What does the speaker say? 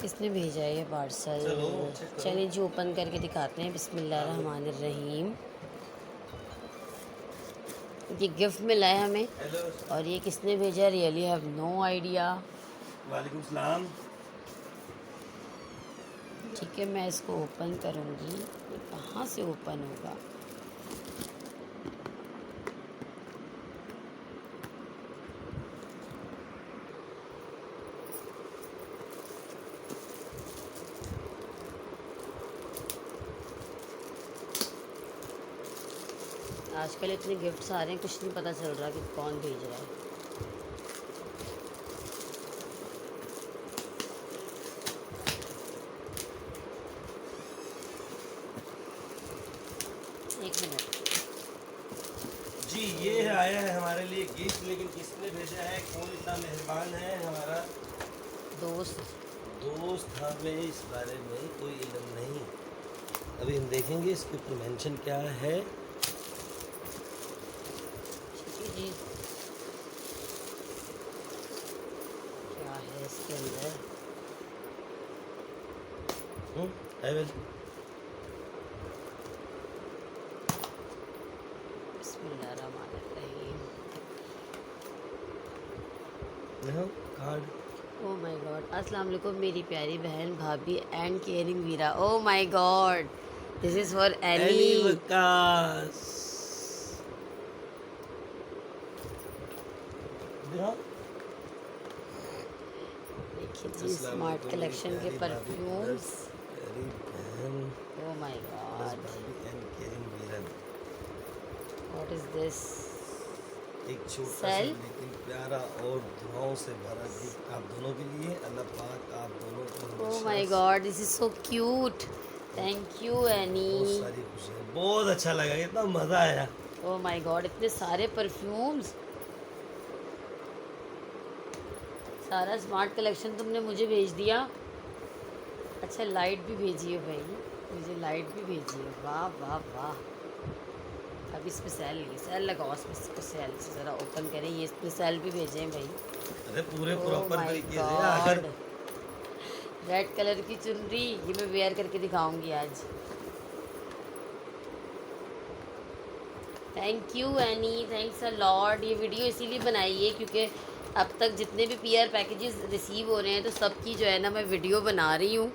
किसने भेजा है ये पार्सल? चलिए जी ओपन करके दिखाते हैं। बिस्मिल्लाहिर्रहमानिर्रहीम। ये गिफ्ट मिला है हमें और ये किसने भेजा? Really have no idea. वालेकुम सलाम। ठीक है, मैं इसको ओपन करूँगी। ये कहाँ से ओपन होगा? आजकल इतने गिफ्ट्स आ रहे हैं, कुछ नहीं पता चल रहा कि कौन भेज रहा है। एक मिनट जी, ये आया है हमारे लिए गिफ्ट, लेकिन किसने भेजा है, कौन इतना मेहरबान है? हमारा दोस्त। हमें इस बारे में कोई इल्म नहीं। अभी हम देखेंगे इसके ऊपर मेंशन क्या है। जी क्या है इसके अंदर? I will. बिस्मिल्लाहिर्रहमानिर्रहीम। कार्ड। Oh my God. अस्सलाम वालेकुम मेरी प्यारी बहन, भाभी and caring Veera. Oh my God, this is for Annie Annie. Waqas. देखिए जी स्मार्ट कलेक्शन के perfumes. Oh my God, what is this? एक छोटा सा सेल। लेकिन प्यारा और दुआओं से भरा गिफ्ट आप दोनों के लिए। अल्लाह पाक आप दोनों को ओ my God, this is so cute. Thank you any. बहुत सारी खुशियाँ, बहुत अच्छा लगा, इतना मज़ा आया। ओ माय गॉड, इतने सारे परफ्यूम्स, सारा स्मार्ट कलेक्शन तुमने मुझे भेज दिया। अच्छा लाइट भी भेजी है भाई, मुझे लाइट भी भेजी है। वाह वाह वाह। अब इस पे सेल नहीं, सेल लगाओ इसमें, इसको सेल से ज़रा ओपन करें। ये इसमें सेल भी भेजे हैं भाई। अरे पूरे ओ प्रॉपर माय तरीके से गॉड, अगर रेड कलर की चुनरी, ये मैं वेयर करके दिखाऊंगी आज। Thank you any, thanks a lot. ये वीडियो इसीलिए बनाई है क्योंकि अब तक जितने भी पीआर पैकेजेस रिसीव हो रहे हैं तो सबकी जो है ना मैं वीडियो बना रही हूँ